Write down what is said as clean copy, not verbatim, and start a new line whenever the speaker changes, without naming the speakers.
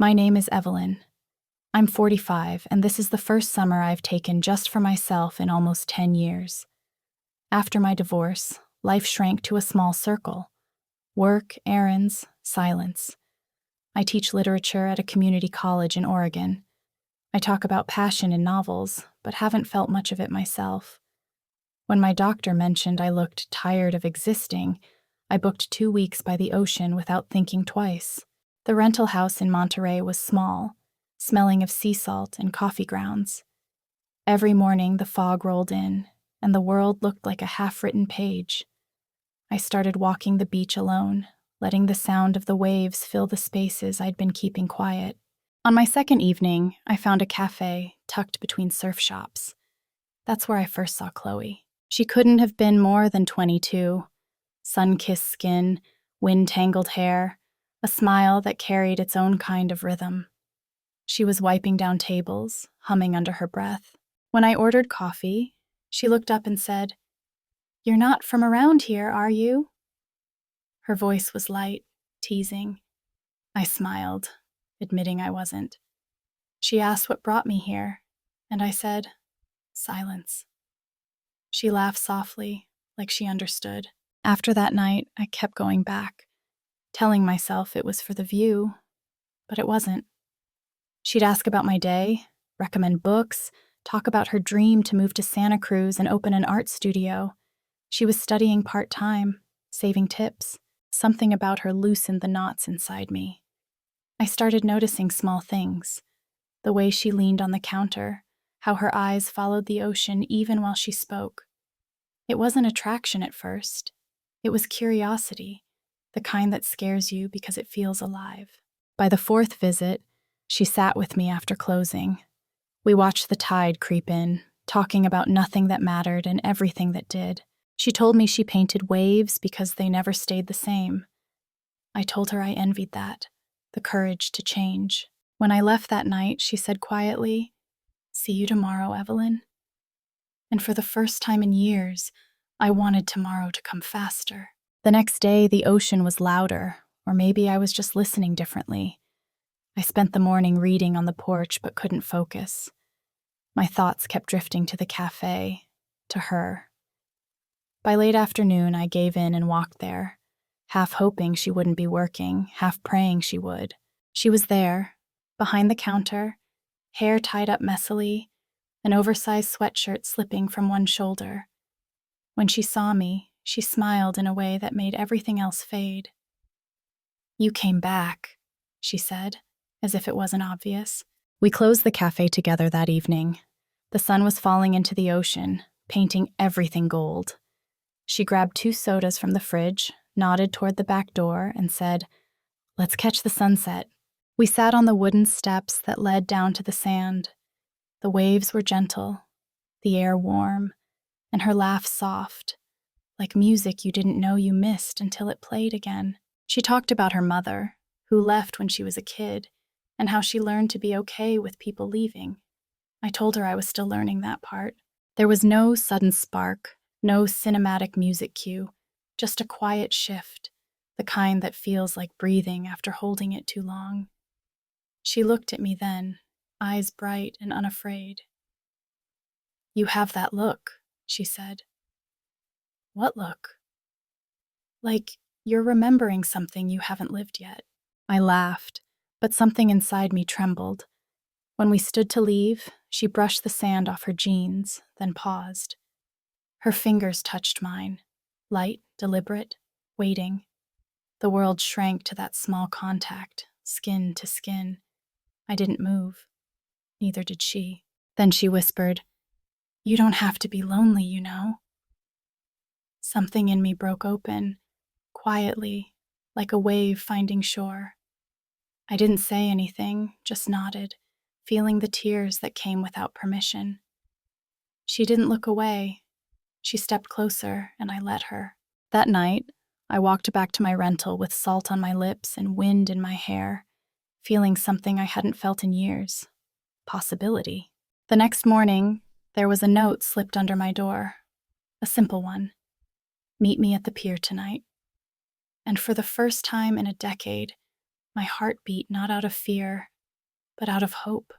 My name is Evelyn. I'm 45, and this is the first summer I've taken just for myself in almost 10 years. After my divorce, life shrank to a small circle: work, errands, silence. I teach literature at a community college in Oregon. I talk about passion in novels, but haven't felt much of it myself. When my doctor mentioned I looked tired of existing, I booked 2 weeks by the ocean without thinking twice. The rental house in Monterey was small, smelling of sea salt and coffee grounds. Every morning the fog rolled in, and the world looked like a half-written page. I started walking the beach alone, letting the sound of the waves fill the spaces I'd been keeping quiet. On my second evening, I found a café tucked between surf shops. That's where I first saw Chloe. She couldn't have been more than 22. Sun-kissed skin, wind-tangled hair, a smile that carried its own kind of rhythm. She was wiping down tables, humming under her breath. When I ordered coffee, she looked up and said, "You're not from around here, are you?" Her voice was light, teasing. I smiled, admitting I wasn't. She asked what brought me here, and I said, "Silence." She laughed softly, like she understood. After that night, I kept going back, telling myself it was for the view, but it wasn't. She'd ask about my day, recommend books, talk about her dream to move to Santa Cruz and open an art studio. She was studying part-time, saving tips. Something about her loosened the knots inside me. I started noticing small things: the way she leaned on the counter, how her eyes followed the ocean even while she spoke. It wasn't attraction at first. It was curiosity, the kind that scares you because it feels alive. By the fourth visit, she sat with me after closing. We watched the tide creep in, talking about nothing that mattered and everything that did. She told me she painted waves because they never stayed the same. I told her I envied that, the courage to change. When I left that night, she said quietly, "See you tomorrow, Evelyn." And for the first time in years, I wanted tomorrow to come faster. The next day, the ocean was louder, or maybe I was just listening differently. I spent the morning reading on the porch but couldn't focus. My thoughts kept drifting to the café, to her. By late afternoon, I gave in and walked there, half hoping she wouldn't be working, half praying she would. She was there, behind the counter, hair tied up messily, an oversized sweatshirt slipping from one shoulder. When she saw me, she smiled in a way that made everything else fade. "You came back," she said, as if it wasn't obvious. We closed the cafe together that evening. The sun was falling into the ocean, painting everything gold. She grabbed 2 sodas from the fridge, nodded toward the back door, and said, "Let's catch the sunset." We sat on the wooden steps that led down to the sand. The waves were gentle, the air warm, and her laugh soft, like music you didn't know you missed until it played again. She talked about her mother, who left when she was a kid, and how she learned to be okay with people leaving. I told her I was still learning that part. There was no sudden spark, no cinematic music cue, just a quiet shift, the kind that feels like breathing after holding it too long. She looked at me then, eyes bright and unafraid. "You have that look," she said. "What look?" "Like you're remembering something you haven't lived yet." I laughed, but something inside me trembled. When we stood to leave, she brushed the sand off her jeans, then paused. Her fingers touched mine, light, deliberate, waiting. The world shrank to that small contact, skin to skin. I didn't move. Neither did she. Then she whispered, "You don't have to be lonely, you know." Something in me broke open, quietly, like a wave finding shore. I didn't say anything, just nodded, feeling the tears that came without permission. She didn't look away. She stepped closer, and I let her. That night, I walked back to my rental with salt on my lips and wind in my hair, feeling something I hadn't felt in years: possibility. The next morning, there was a note slipped under my door. A simple one: "Meet me at the pier tonight." And for the first time in a decade, My heart beat not out of fear, but out of hope.